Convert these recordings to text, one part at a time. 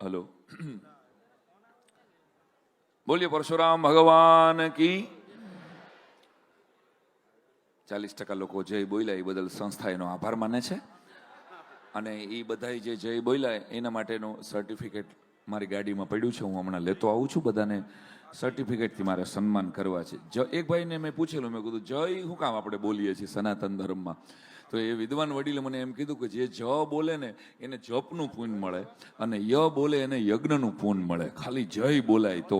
Hello, બોલીએ પરશુરામ ભગવાન કી. 40% લોકો જય બોલ્યા એ બદલ સંસ્થા એનો આભાર માને છે અને એ બધા જે જય બોલ્યા એના માટેનું સર્ટિફિકેટ મારી ગાડીમાં પડ્યું છે. હું હમણાં લેતો આવું છું. બધાને સર્ટિફિકેટથી મારે સન્માન કરવા છે. એક ભાઈને મેં પૂછેલું, મેં કીધું જય શું કામ આપણે બોલીએ છીએ સનાતન ધર્મમાં? તો એ વિદ્વાન વડીલે મને એમ કીધું કે જે જ બોલે ને એને જપનું પૂન મળે અને ય બોલે એને યજ્ઞનું પૂન મળે, ખાલી જય બોલાય તો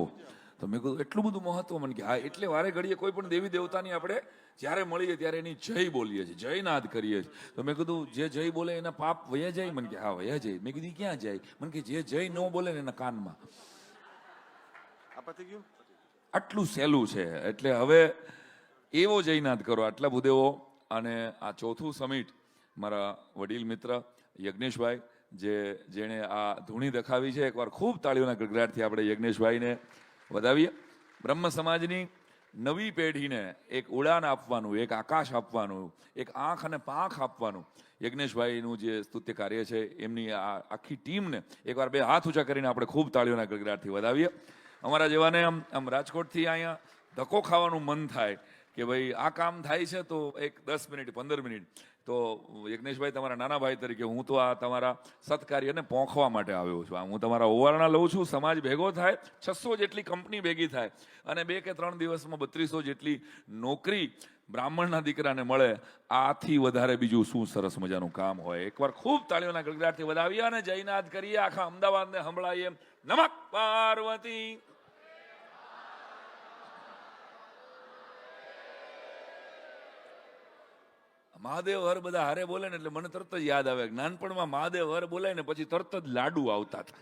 મેં કીધું એટલું બધું મહત્વ. મને કે હા, એટલે વારે ઘડીએ કોઈ પણ દેવી દેવતાની આપણે જ્યારે મળીએ ત્યારે એની જય બોલીએ છીએ, જય નાદ કરીએ છીએ. તો મેં કીધું જે જય બોલે એના પાપ વયા જાય? મને કે હા વયા જાય. મેં કીધું ક્યાં જાય? મને કે જે જય ન બોલે ને એના કાનમાં. આટલું સહેલું છે. એટલે હવે એવો જયનાદ કરો. આટલા ભૂદેવો. અને આ ચોથું સમિટ મારા વડીલ મિત્ર યજ્ઞેશભાઈ જેણે આ ધૂણી દેખાવી છે. એકવાર ખૂબ તાળીઓના ગડગડાટથી આપણે યજ્ઞેશભાઈને વધાવીએ. બ્રહ્મ સમાજની નવી પેઢીને એક ઉડાન આપવાનું, એક આકાશ આપવાનું, એક આંખ અને પાંખ આપવાનું યજ્ઞેશભાઈનું જે સ્તુત્ય કાર્ય છે, એમની આ આખી ટીમને એકવાર બે હાથ ઊંચા કરીને આપણે ખૂબ તાળીઓના ગડગડાટથી વધાવીએ. અમારા જેવાને આમ રાજકોટથી અહીંયા ધક્કો ખાવાનું મન થાય કે ભાઈ આ કામ થાય છે તો એક 10 મિનિટ 15 મિનિટ તો યજ્ઞેશભાઈ, તમારા નાના ભાઈ તરીકે હું તો આ તમારા સત્કાર્યને પોંખવા માટે આવ્યો છું. હું તમારા ઓવારણા લઉં છું. સમાજ ભેગો થાય, 600 જેટલી કંપની ભેગી થાય અને 2 કે 3 દિવસમાં 3200 જેટલી નોકરી બ્રાહ્મણના દીકરાને મળે. આથી વધારે બીજું શું સરસ મજાનું કામ હોય? એકવાર ખૂબ તાળીઓના ગડગડાટથી વધાવીએ અને જયનાદ કરીએ. આખા અમદાવાદને સંભળાઈએ. નમઃ પાર્વતી. મહાદેવ હર બધા હારે બોલે ને એટલે મને તરત જ યાદ આવે. નાનપણમાં મહાદેવ હર બોલાય ને પછી તરત જ લાડુ આવતા હતા.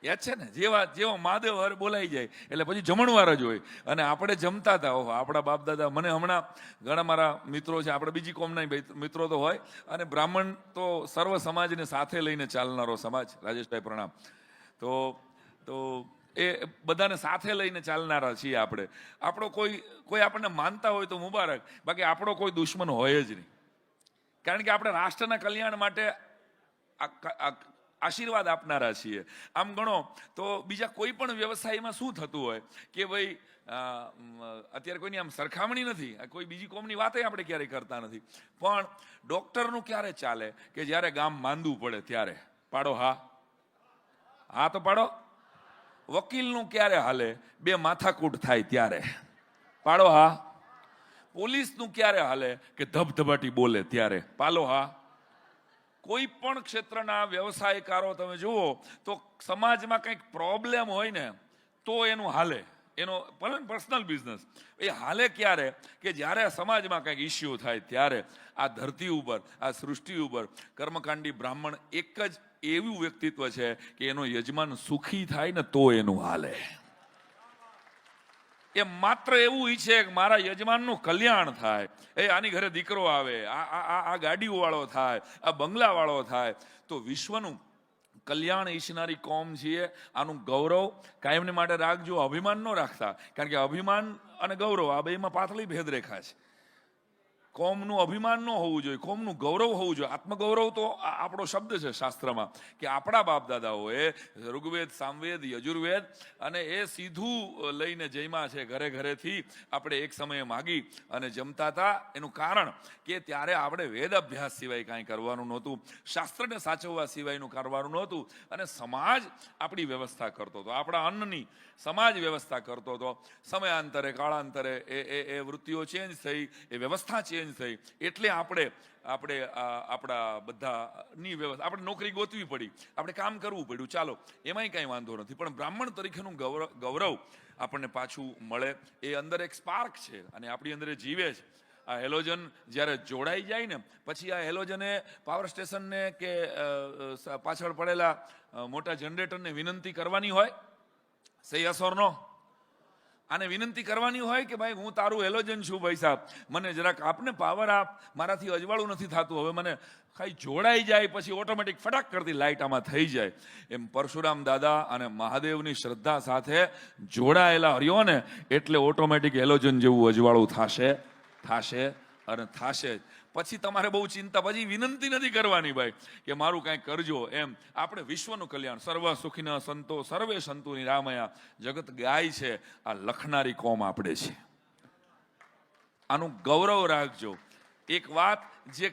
યાદ છે ને? જેવા મહાદેવ હર બોલાઈ જાય એટલે પછી જમણવાર જ હોય અને આપણે જમતા હતા. ઓહો, આપણા બાપ દાદા. મને હમણાં ઘણા મારા મિત્રો છે, આપણે બીજી કોમના મિત્રો તો હોય અને બ્રાહ્મણ તો સર્વ સમાજને સાથે લઈને ચાલનારો સમાજ. રાજેશભાઈ પ્રણામ. તો એ બધાને સાથે લઈને ચાલનારા છીએ આપણે. આપણો કોઈ આપણને માનતા હોય તો મુબારક, બાકી આપણો કોઈ દુશ્મન હોય જ નહીં. કારણ કે આપણે રાષ્ટ્રના કલ્યાણ માટે આશીર્વાદ આપનારા છીએ. આમ ગણો તો બીજા કોઈ પણ વ્યવસાયમાં શું થતું હોય કે ભાઈ અત્યારે કોઈની આમ સરખામણી નથી, કોઈ બીજી કોમની વાત આપણે ક્યારેય કરતા નથી, પણ ડોક્ટરનું ક્યારે ચાલે કે જ્યારે ગામ માંદવું પડે ત્યારે. પાડો હા, હા તો પાડો. વકીલનું ક્યારે હાલે? 2 માથાકૂટ થાય ત્યારે. પાડો હા. પોલીસનું ક્યારે હાલે? કે ધબધબાટી બોલે ત્યારે. પાલો હા. કોઈ પણ ક્ષેત્રના વ્યવસાયકારો તમે જુઓ તો સમાજમાં કંઈક પ્રોબ્લેમ હોય ને તો એનું હાલે. એનો પર્સનલ બિઝનેસ એ હાલે ક્યારે? કે જ્યારે સમાજમાં કંઈક ઇસ્યુ થાય ત્યારે. આ ધરતી ઉપર, આ સૃષ્ટિ ઉપર કર્મકાંડી બ્રાહ્મણ એક જ એવું વ્યક્તિત્વ છે કે એનો યજમાન સુખી થાય ને તો એનું હાલે. એ માત્ર એવું ઈચ્છે કે મારા યજમાનનું કલ્યાણ થાય. આની ઘરે દીકરો આવે, આ ગાડીઓ વાળો થાય, આ બંગલા વાળો થાય. તો વિશ્વનું કલ્યાણ ઈચ્છનારી કોમ છીએ. આનું ગૌરવ કાયમને માટે રાખજો. અભિમાન ન રાખતા, કારણ કે અભિમાન અને ગૌરવ આ બેમાં પાતળી ભેદરેખા છે. કોમનું અભિમાન ન હોવું જોઈએ, કોમનું ગૌરવ હોવું જોઈએ. આત્મગૌરવ તો આપણો શબ્દ છે શાસ્ત્રમાં, કે આપણા બાપ દાદાઓએ ઋગ્વેદ, સામવેદ, યજુર્વેદ અને એ સીધું લઈને જમ્યા છે. ઘરે ઘરેથી આપણે એક સમયે માગી અને જમતા હતા. એનું કારણ કે ત્યારે આપણે વેદ અભ્યાસ સિવાય કાંઈ કરવાનું નહોતું, શાસ્ત્રને સાચવવા સિવાયનું કરવાનું નહોતું અને સમાજ આપણી વ્યવસ્થા કરતો હતો. આપણા અન્નની સમાજ વ્યવસ્થા કરતો હતો. સમયાંતરે કાળાંતરે એ વૃત્તિઓ ચેન્જ થઈ, એ વ્યવસ્થા ચેન્જ થઈ. એટલે આપણે આપણા બધાની વ્યવસ્થા, આપણે નોકરી ગોતવી પડી, આપણે કામ કરવું પડ્યું. ચાલો, એમાંય કાંઈ વાંધો નથી, પણ બ્રાહ્મણ તરીકેનું ગૌરવ આપણને પાછું મળે. એ અંદર એક સ્પાર્ક છે અને આપણી અંદર જીવે છે. આ હેલોજન જ્યારે જોડાઈ જાય ને પછી આ હેલોજને પાવર સ્ટેશનને કે પાછળ પડેલા મોટા જનરેટરને વિનંતી કરવાની હોય. સહી અસર નો આને વિનંતી કરવાની હોય કે ભાઈ હું તારું હેલોજન છું, ભાઈ સાહેબ મને જરાક આપને પાવર આપ, મારાથી અજવાળું નથી થતું. હવે મને ખાલી જોડાઈ જાય પછી ઓટોમેટિક ફટાક કરતી લાઇટ આમાં થઈ જાય. એમ પરશુરામ દાદા અને મહાદેવની શ્રદ્ધા સાથે જોડાયેલા હરિયો ને એટલે ઓટોમેટિક હેલોજન જેવું અજવાળું થશે અને થશે. પછી તમારે બહુ ચિંતા, પછી વિનંતી નથી કરવાની ભાઈ કે મારું કાંઈ કરજો એમ. આપણે વિશ્વનું કલ્યાણ, સર્વ સુખીન સંતો સર્વે સંતુ નિરામયા, જગત ગાય છે, આ લખનારી કોમ આપણે છે. આનું ગૌરવ રાખજો. એક વાત જે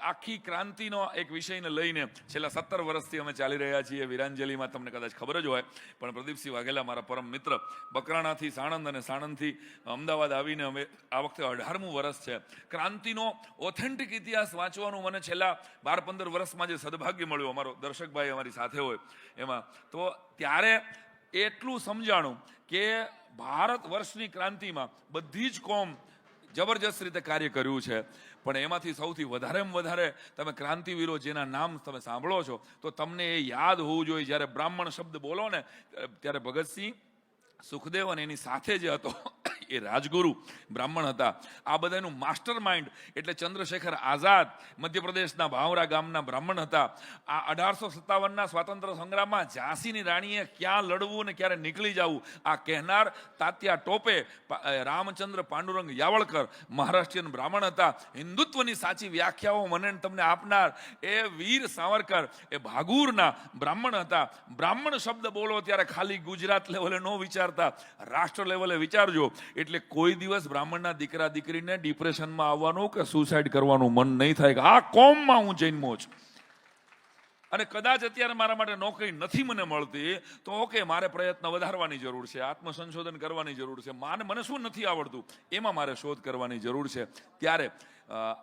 આખી ક્રાંતિનો એક વિષયને લઈને છેલ્લા 17 વર્ષથી અમે ચાલી રહ્યા છીએ વીરાંજલિમાં, તમને કદાચ ખબર જ હોય, પણ પ્રદીપસિંહ વાઘેલા મારા પરમ મિત્ર, બકરાણાથી સાણંદ અને સાણંદથી અમદાવાદ આવીને અમે આ વખતે 18મું વર્ષ છે. ક્રાંતિનો ઓથેન્ટિક ઇતિહાસ વાંચવાનું મને છેલ્લા 12-15 વર્ષમાં જે સદભાગ્ય મળ્યું, અમારો દર્શકભાઈ અમારી સાથે હોય એમાં, તો ત્યારે એટલું સમજાણું કે ભારત વર્ષની ક્રાંતિમાં બધી જ કોમ જબરજસ્ત રીતે કાર્ય કર્યું છે, પણ એમાંથી સૌથી વધારેમાં વધારે તમે ક્રાંતિવીરો જેના નામ તમે સાંભળો છો તો તમને એ યાદ હોવું જોઈએ. જ્યારે બ્રાહ્મણ શબ્દ બોલો ને ત્યારે ભગતસિંહ, સુખદેવ અને એની સાથે જે હતો એ રાજગુરુ બ્રાહ્મણ હતા. આ બધાનું માસ્ટર માઇન્ડ એટલે ચંદ્રશેખર આઝાદ મધ્યપ્રદેશના ભાવરા ગામના બ્રાહ્મણ હતા. આ 1857ના સ્વાતંત્ર્ય સંગ્રામમાં ઝાંસીની રાણીએ ક્યાં લડવું ને ક્યારે નીકળી જવું આ કહેનાર તાત્યા ટોપે, રામચંદ્ર પાંડુરંગ યાવળકર મહારાષ્ટ્રીયન બ્રાહ્મણ હતા. હિન્દુત્વની સાચી વ્યાખ્યાઓ મને તમને આપનાર એ વીર સાવરકર એ ભાગુરના બ્રાહ્મણ હતા. બ્રાહ્મણ શબ્દ બોલો ત્યારે ખાલી ગુજરાત લેવલે ન વિચારતા, રાષ્ટ્ર લેવલે વિચારજો. એટલે કોઈ દિવસ બ્રાહ્મણના દીકરા દીકરીને ડિપ્રેશનમાં આવવાનું કે સુસાઇડ કરવાનું મન નહીં થાય કે આ કોમમાં હું જન્મો છું. અને કદાચ અત્યારે મારા માટે નોકરી નથી મને મળતી તો ઓકે, મારે પ્રયત્ન વધારવાની જરૂર છે, આત્મસંશોધન કરવાની જરૂર છે, મને શું નથી આવડતું એમાં મારે શોધ કરવાની જરૂર છે. ત્યારે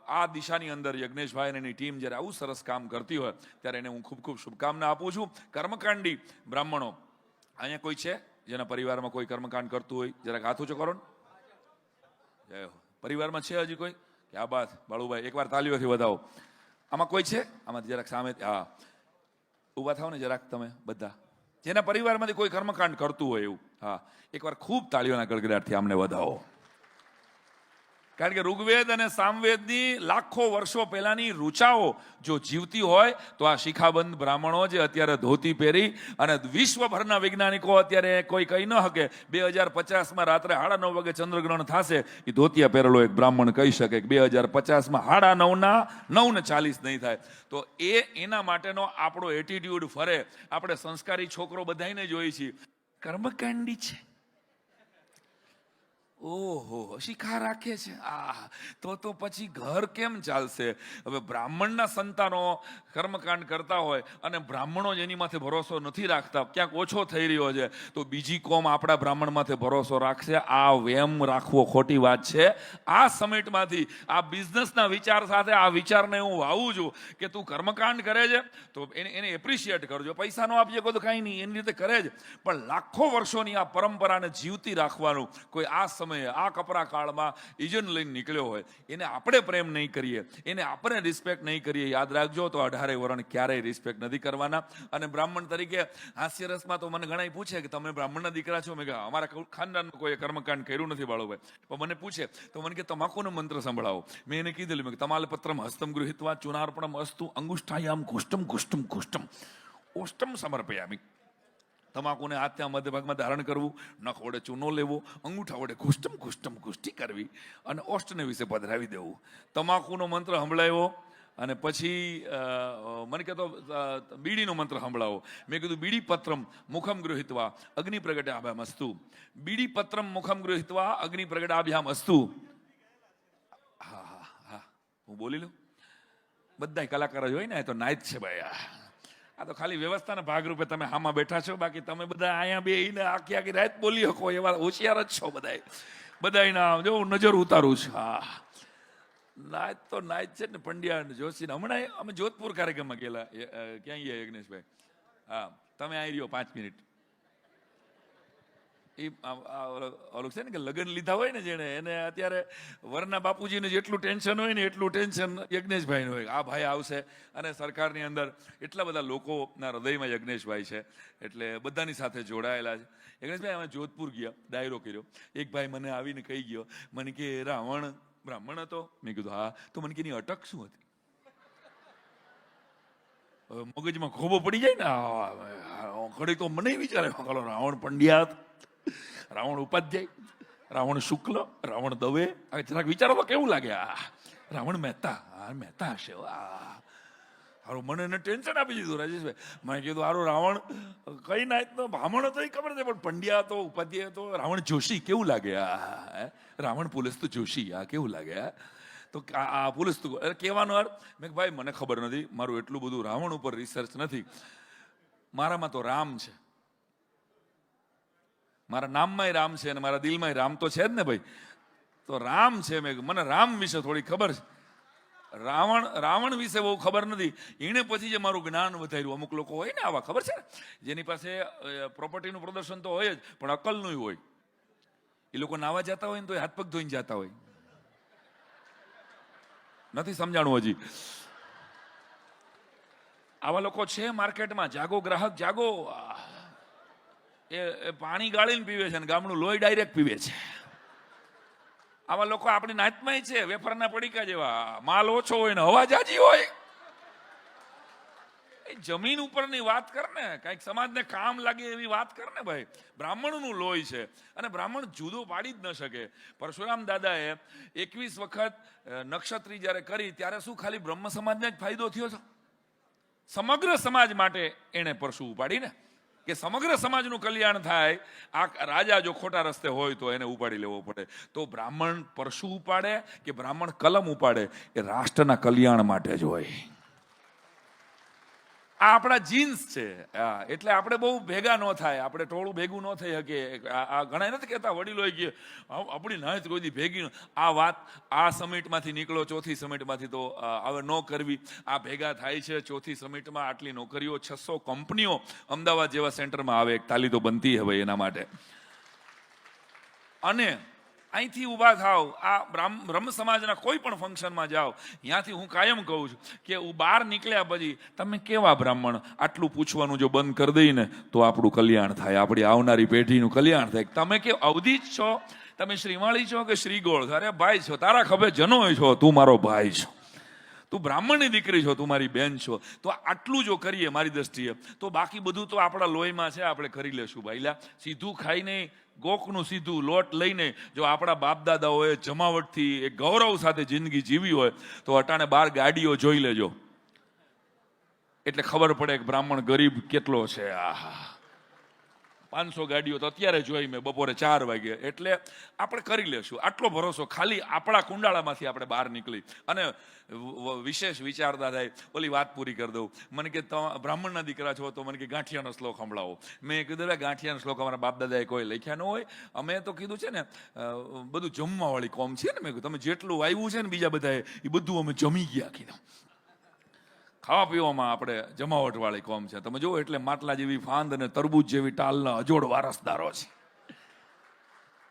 આ દિશાની અંદર યજ્ઞેશભાઈ અને એની ટીમ જ્યારે આવું સરસ કામ કરતી હોય ત્યારે એને હું ખૂબ ખૂબ શુભકામના આપું છું. કર્મકાંડી બ્રાહ્મણો અહીંયા કોઈ છે જેના પરિવારમાં કોઈ કર્મકાંડ કરતું હોય? જરાક હાથ ઊંચો કરો ને. પરિવારમાં છે હજી કોઈ? ક્યાં બાત બાળુભાઈ, એકવાર તાલીઓથી વધાવો. આમાં કોઈ છે? આમાં જરાક સામે, હા ઊભા થાવ ને જરાક તમે બધા, જેના પરિવારમાંથી કોઈ કર્મકાંડ કરતું હોય એવું. હા, એકવાર ખૂબ તાળીઓના ગડગડાટથી આમને વધાવો. કારણ કે ઋગ્વેદ અને સામવેદની લાખો વર્ષો પહેલાની ઋચાઓ જો જીવતી હોય તો આ શિખાબંધ બ્રાહ્મણો જે અત્યારે ધોતી પહેરી અને વિશ્વભરના વૈજ્ઞાનિકો અત્યારે કોઈ કહી ન શકે 2050માં રાત્રે 9:30 વાગે ચંદ્રગ્રહણ થશે, એ ધોતિયા પહેરેલો એક બ્રાહ્મણ કહી શકે કે 2050માં 9:30 નહીં થાય. તો એના માટેનો આપણો એટીટ્યુડ ફરે. આપણે સંસ્કારી છોકરો બધાને જોઈએ છીએ, કર્મકાંડી છે, ઓહો શિખા રાખે છે, તો પછી ઘર કેમ ચાલશે? હવે બ્રાહ્મણના સંતાનો કર્મકાંડ કરતા હોય અને બ્રાહ્મણો જ એની માથે ભરોસો નથી રાખતા, ક્યાંક ઓછો થઈ રહ્યો છે, તો બીજી કોમ આપણા બ્રાહ્મણ માથે ભરોસો રાખશે? આ વેમ રાખવો ખોટી વાત છે. આ સમિટમાંથી આ બિઝનેસના વિચાર સાથે આ વિચારને હું વાવું છું કે તું કર્મકાંડ કરે છે તો એને એપ્રિશિએટ કરજો. પૈસા નો આપજે કોઈ તો કાંઈ નહીં, એની રીતે કરે જ, પણ લાખો વર્ષોની આ પરંપરાને જીવતી રાખવાનું કોઈ આ આ કપરા કાળમાં ઇજન લઈને નીકળ્યો હોય એને આપણે પ્રેમ નહીં કરીએ, એને આપણે રિસ્પેક્ટ નહીં કરીએ, યાદ રાખજો તો 18 વરણ ક્યારેય રિસ્પેક્ટ નથી કરવાના. અને બ્રાહ્મણ તરીકે હાસ્યરસમાં તો મને ઘણા પૂછે કે તમે બ્રાહ્મણના દીકરા છો? મેં કહ્યું અમારા ખાનદાનમાં કોઈ કર્મકાંડ કર્યું નથી બાળુભાઈ. પણ મને પૂછે તો મને કે તમાકુનો મંત્ર સંભળાવો. મેં એને કીધેલું, મેં તમાલપત્રમ હસ્તમ ગૃહીત્વા ચુનાર્પણમ અસ્તુ અંગુષ્ઠાયામ કુષ્ટમ કુષ્ટમ કુષ્ટમ ઓષ્ટમ સમર્પયામિ. તમાકુને હાથના મધ્ય ભાગમાં ધારણ કરવું, નખ વડે ચૂનો લેવો, અંગૂઠા વડે કુષ્ટમ કુષ્ટમ કુષ્ટી કરવી અને ઓષ્ટને વિશે પધરાવી દેવું. તમાકુનો મંત્ર સંભળાવ્યો અને પછી મને કહેતો બીડીનો મંત્ર સંભળાવો. મેં કીધું બીડી પત્રમ મુખમ ગૃહીત્વા અગ્નિ પ્રગટાભ્યામ અસ્તુ. બીડી પત્રમ મુખમ ગૃહીત્વા અગ્નિ પ્રગટાભ્યામ અસ્તુ. હા હા હા, હું બોલી લઉં. બધા કલાકાર જ હોય ને, તો નાયત છે ભાઈ. આ તો ખાલી વ્યવસ્થાના ભાગરૂપે તમે હામાં બેઠા છો, બાકી તમે બધા અહીંયા બેહીને આખી રાત બોલી શકો એવા હોશિયાર જ છો બધા. ના જો નજર ઉતારું છું. હા, નાયત તો નાયત છે ને, પંડ્યા જોશી. હમણાં અમે જોધપુર કાર્યક્રમમાં ગયેલા. ક્યાં ગયા યજ્ઞેશભાઈ? હા, તમે આવી રહ્યો 5 મિનિટ. એ ઓલું છે ને કે લગ્ન લીધા હોય ને જેને, એને અત્યારે વરના બાપુજીને જેટલું ટેન્શન હોય ને એટલું ટેન્શન યજ્ઞેશભાઈનું હોય. આ ભાઈ આવશે અને સરકારની અંદર એટલા બધા લોકોના હૃદયમાં યજ્ઞેશભાઈ છે, એટલે બધાની સાથે જોડાયેલા છે. યજ્ઞેશભાઈ અમે જોધપુર ગયા, ડાયરો કર્યો. એક ભાઈ મને આવીને કહી ગયો, મને કે રાવણ બ્રાહ્મણ હતો? મેં કીધું હા. તો મને કે એની અટક શું હતી? મગજમાં ખોબો પડી જાય ને ઘડી તો મને વિચારે રાવણ પંડ્યા, રાવણ ઉપાધ્યાય, રાવણ શુક્લ, રાવણ દવે. જરાક વિચારો તો કેવું લાગે? રાવણ મહેતા, હા મહેતા હશે. હારું મને એને ટેન્શન આપી દીધું રાજેશભાઈ. મેં કીધું હારું રાવણ કઈ નાયત નો બ્રાહ્મણ હતો એ ખબર છે, પણ પંડ્યા હતો, ઉપાધ્યાય હતો. રાવણ જોશી કેવું લાગે? રાવણ પોલીસ તો જોશી, કેવું લાગે? તો આ પોલીસ તો કહેવાનો અર્થ, મેં ભાઈ મને ખબર નથી, મારું એટલું બધું રાવણ ઉપર રિસર્ચ નથી, મારામાં તો રામ છે, મારા નામમાંય રામ છે અને મારા દિલમાંય રામ તો છે જ ને ભાઈ. તો રામ છે, મેં મને રામ વિશે થોડી ખબર છે, રાવણ વિશે બહુ ખબર નથી. એને પછી જે મારું જ્ઞાન વધાર્યું. અમુક લોકો હોય ને આવા, ખબર છે ને, જેની પાસે પ્રોપર્ટીનું પ્રદર્શન તો હોય જ, પણ અકલનું હોય. એ લોકો નાવા જતા હોય ને તો હાથ પગ ધોઈને જતા હોય. નથી સમજાણું હજી? આવા લોકો છે માર્કેટમાં. જાગો ગ્રાહક જાગો. એ પાણી ગાળીને પીવે છે અને ગામનું લોહી ડાયરેક્ટ પીવે છે. આવા લોકો આપણી નાતમાં છે, વેફરના પડીકા જેવા. માલ ઓછો હોય ને હવા જાજી હોય. જમીન ઉપરની વાત કર ને, કઈક સમાજને કામ લાગે એવી વાત કર ને ભાઈ. બ્રાહ્મણનું લોહી છે અને બ્રાહ્મણ જુદો પાડી જ ન શકે. પરશુરામ દાદાએ 21 વખત નક્ષત્રી જ્યારે કરી ત્યારે શું ખાલી બ્રહ્મ સમાજને જ ફાયદો થયો છે? સમગ્ર સમાજ માટે એને પરશુ ઉપાડીને, કે સમગ્ર સમાજનું કલ્યાણ થાય. આ રાજા જો ખોટા રસ્તે હોય તો એને ઉપાડી લેવો પડે. તો બ્રાહ્મણ પરશુ ઉપાડે કે બ્રાહ્મણ કલમ ઉપાડે, એ રાષ્ટ્રના કલ્યાણ માટે જ હોય. આ આપણા જીન્સ છે. એટલે આપણે બહુ ભેગા ન થાય, આપણે ટોળું ભેગું ન થઈ શકે. આ ઘણા નથી કહેતા વડીલોએ કે આપણી નાયત કોઈ દી ભેગી. આ વાત આ સમિટમાંથી નીકળો, ચોથી સમિટમાંથી, તો હવે ન કરવી. આ ભેગા થાય છે ચોથી સમિટમાં, આટલી નોકરીઓ, 600 કંપનીઓ અમદાવાદ જેવા સેન્ટરમાં આવે. એક તાલી તો બનતી હવે એના માટે. અને અહીંથી ઊભા થાવ, આ બ્રહ્મ સમાજના કોઈ પણ ફંક્શનમાં જાઓ, ત્યાંથી હું કાયમ કહું છું કે હું બહાર નીકળ્યા પછી તમે કેવા બ્રાહ્મણ, આટલું પૂછવાનું જો બંધ કરી દઈને તો આપણું કલ્યાણ થાય, આપણી આવનારી પેઢીનું કલ્યાણ થાય. તમે કે અવધિ જ છો, તમે શ્રીમાળી છો કે શ્રીગોળ? અરે ભાઈ છો, તારા ખભે જનોય છો, તું મારો ભાઈ છો, તું બ્રાહ્મણની દીકરી છો, તું મારી બેન છો. તો આટલું જો કરીએ મારી દ્રષ્ટિએ, તો બાકી બધું તો આપણા લોહીમાં છે, આપણે કરી લેશું ભાઈલા. સીધું ખાઈને, ગોખનું સીધું લોટ લઈને જો આપણા બાપ દાદાઓએ જમાવટથી એક ગૌરવ સાથે જિંદગી જીવી હોય તો અટાણે 12 ગાડીઓ જોઈ લેજો, એટલે ખબર પડે કે બ્રાહ્મણ ગરીબ કેટલો છે. 500 ગાડીઓ તો અત્યારે જોઈ મેં બપોરે 4 વાગે. એટલે આપણે કરી લેશું, આટલો ભરોસો. ખાલી આપણા કુંડાળામાંથી આપણે બહાર નીકળી અને વિશેષ વિચારતા થાય. ઓલી વાત પૂરી કરી દઉં. મને કે બ્રાહ્મણના દીકરા છો તો મને કે ગાંઠિયાનો શ્લોક સંભળાવો. મેં કીધું ગાંઠિયાનો શ્લોક અમારા બાપ દાદાએ કોઈ લખ્યા ન હોય. અમે તો કીધું છે ને બધું જમવાવાળી કોમ છે ને. મેં કીધું તમે જેટલું વાવ્યું છે ને બીજા બધાએ, એ બધું અમે જમી ગયા. કીધું ખાવા પીવામાં આપણે જમાવટ વાળી કોમ છે. તમે જુઓ એટલે માટલા જેવી ફાંદ અને તરબૂચ જેવી ટાલના અજોડ વારસદારો છે.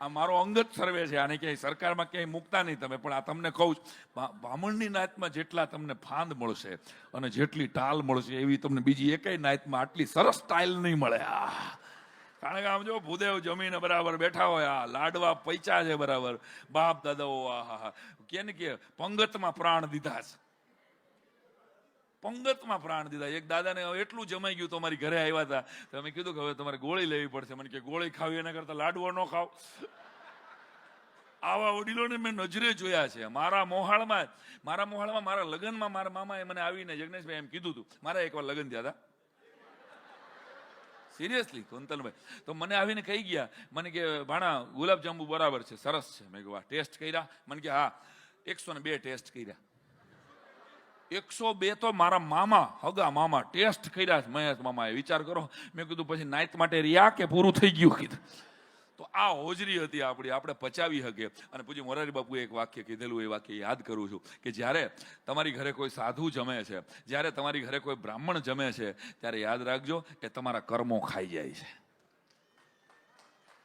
આ મારો અંગત સર્વે છે, આને ક્યાંય સરકારમાં ક્યાંય મૂકતા નહીં તમે. પણ આ તમને કહું છું, બ્રાહ્મણની નાતમાં જેટલા તમને ફાંદ મળશે અને જેટલી ટાલ મળશે, એવી તમને બીજી એકેય નાતમાં આટલી સરસ ટાઇલ નહીં મળે. કારણ કે આમ જો ભૂદેવ જમીને બરાબર બેઠા હોય, આ લાડવા પૈચા છે બરાબર. બાપ દાદાઓ કે ને કે પંગતમાં પ્રાણ દીધા છે, પંગતમાં પ્રાણ દીધા. એક દાદાને એટલું જમાઈ ગયું તો મારી ઘરે આવ્યા હતા. તમે કીધું કે હવે તમારે ગોળી લેવી પડશે. મને કે ગોળી ખાવી એના કરતા લાડવો ન ખાવ. આવા વડીલોને મેં નજરે જોયા છે. મારા મોહાળમાં મારા લગ્નમાં મારા મામાએ મને આવીને જગનેશભાઈ એમ કીધું હતું. મારા એકવાર લગ્ન થયા હતા, સિરિયસલી કુંતલભાઈ. તો મને આવીને કહી ગયા, મને કે ભાણા ગુલાબજાંબુ બરાબર છે, સરસ છે. મેં કીધું ટેસ્ટ કર્યા? મને કે હા 102 ટેસ્ટ કર્યા. 102 તો મારા મામા, હગા મામા ટેસ્ટ કર્યા છે, મહેશ મામાએ. વિચાર કરો. મેં કીધું પછી નાઈટ માટે રહ્યા કે પૂરું થઈ ગયું? કીધું તો આ હોજરી હતી આપણી, આપણે પચાવી શકીએ. અને પૂજ્ય મોરારી બાપુએ એક વાક્ય કીધેલું, એ વાક્ય યાદ કરું છું કે જ્યારે તમારી ઘરે કોઈ સાધુ જમે છે, જ્યારે તમારી ઘરે કોઈ બ્રાહ્મણ જમે છે, ત્યારે યાદ રાખજો કે તમારા કર્મો ખાઈ જાય છે.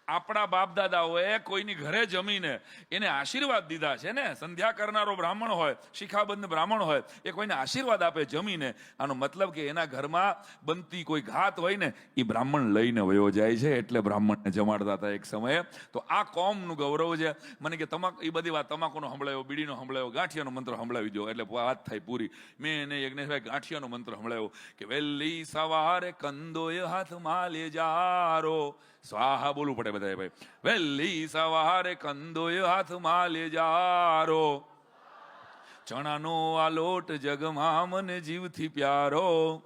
આપણા બાપ દાદાઓએ કોઈની ઘરે જમીને એને આશીર્વાદ દીધા છે ને. સંધ્યા કરનારો બ્રાહ્મણ હોય, શિખાબંધ બ્રાહ્મણ હોય, એ કોઈને આશીર્વાદ આપે જમીને. આનો મતલબ કે એના ઘરમાં બનતી કોઈ ઘાત હોય ને, એ બ્રાહ્મણ લઈને વયો જાય છે. એટલે બ્રાહ્મણને જમાડતા હતા એક સમયે. તો આ કોમનું ગૌરવ છે. મને કે એ બધી વાત તમાકુનો સંભળાયો, બીડીનો સંભળાયો, ગાંઠિયાનો મંત્ર સંભળાવી દો એટલે વાત થાય પૂરી. મેં એને યજ્ઞેશભાઈ ગાંઠિયાનો મંત્ર સંભળાયો કે વહેલી સવારે કંદોય હાથમાં લે જારો. સ્વાહા બોલવું પડે બધા ભાઈ. વહેલી સવારે કંદોય હાથમાં લે જારો, ચણાનો આ લોટ જગમાં મને જીવથી પ્યારો,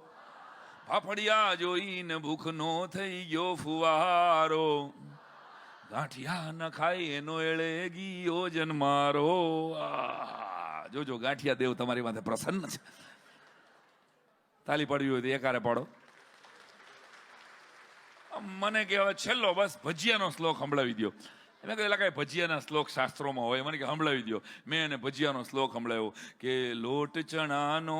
ફાફડિયા જોઈને ભૂખ નો થઈ ગયો ફુવારો, ગાંઠિયા ન ખાય એનો એળે ગયો જન્મારો. જોજો ગાંઠિયા દેવ તમારી માથે પ્રસન્ન છે. તાલી પડવી હોય તો એકારે પાડો. મને કે હવે છેલ્લો બસ ભજીયાનો શ્લોક સંભળાવી દો. એને કહે કઈ ભજીયાના શ્લોક શાસ્ત્રોમાં હોય, મને કે સંભળાવી દો. મેં એને ભજીયાનો શ્લોક સંભળાવ્યો કે લોટ ચણાનો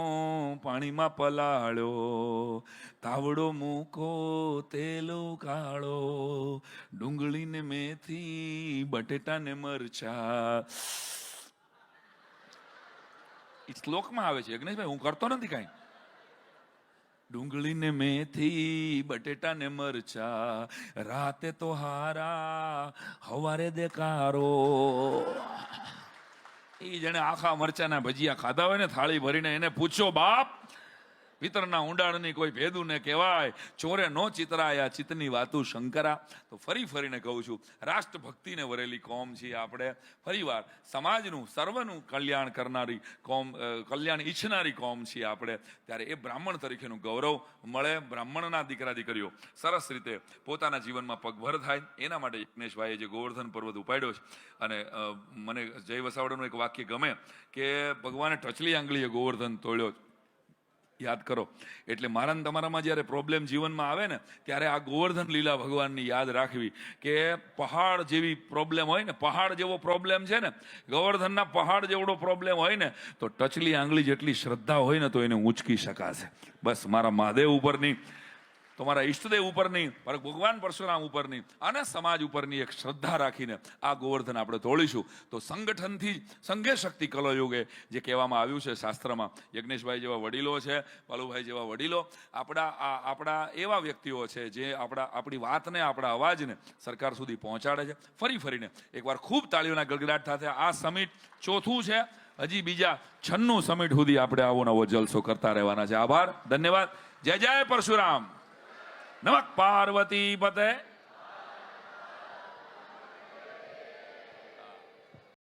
પાણીમાં પલાળ્યો, તાવડો મૂકો તેલો કાળો, ડુંગળી ને મેથી બટેટા ને મરચા. એ શ્લોકમાં આવે છે યજ્ઞેશભાઈ, હું કરતો નથી કાંઈ. ડુંગળી ને મેથી બટેટા ને મરચા, રાતે તો હારા હવારે દેકારો. એ જણે આખા મરચાના ભજીયા ખાધા હોય ને થાળી ભરીને એને પૂછો, બાપ પિતરના ઊંડાણની કોઈ ભેદું ને કહેવાય, ચોરે નો ચિતરાયા ચિતની વાતું શંકરા. તો ફરી ફરીને કહું છું, રાષ્ટ્રભક્તિને વરેલી કોમ છીએ આપણે. ફરીવાર સમાજનું સર્વનું કલ્યાણ કરનારી કોમ, કલ્યાણ ઈચ્છનારી કોમ છીએ આપણે. ત્યારે એ બ્રાહ્મણ તરીકેનું ગૌરવ મળે. બ્રાહ્મણના દીકરા દીકરીઓ સરસ રીતે પોતાના જીવનમાં પગભર થાય, એના માટે યજ્ઞેશભાઈએ જે ગોવર્ધન પર્વત ઉપાડ્યો છે. અને મને જય વસાવડાનું એક વાક્ય ગમે કે ભગવાને ટચલી આંગળીએ ગોવર્ધન તોડ્યો. યાદ કરો. એટલે મારા ને તમારામાં જ્યારે પ્રોબ્લેમ જીવનમાં આવે ને, ત્યારે આ ગોવર્ધન લીલા ભગવાનની યાદ રાખવી કે પહાડ જેવી પ્રોબ્લેમ હોય ને, પહાડ જેવો પ્રોબ્લેમ છે ને, ગોવર્ધનના પહાડ જેવડો પ્રોબ્લેમ હોય ને, તો ટચલી આંગળી જેટલી શ્રદ્ધા હોય ને તો એને ઊંચકી શકાશે. બસ મારા મહાદેવ ઉપરની, તમારા ઈષ્ટદેવ ઉપરની, ભગવાન પરશુરામ ઉપરની અને સમાજ ઉપરની એક શ્રદ્ધા રાખીને આ ગોવર્ધન આપણે તોડીશું તો સંગઠનથી સંઘે શક્તિ કલયુગે જે કહેવામાં આવ્યું છે શાસ્ત્રમાં. યજ્ઞેશભાઈ જેવા વડીલો છે, પાલુભાઈ જેવા વડીલો આપણા એવા વ્યક્તિઓ છે જે આપણી વાતને, આપણા અવાજને સરકાર સુધી પહોંચાડે છે. ફરી ફરીને એકવાર ખૂબ તાળીઓના ગડગડાટ સાથે આ સમિટ ચોથું છે. હજી બીજા 96 સમિટ સુધી આપણે આવો નવો જલસો કરતા રહેવાના છે. આભાર, ધન્યવાદ. જય જય પરશુરામ. નમઃ પાર્વતી પતે.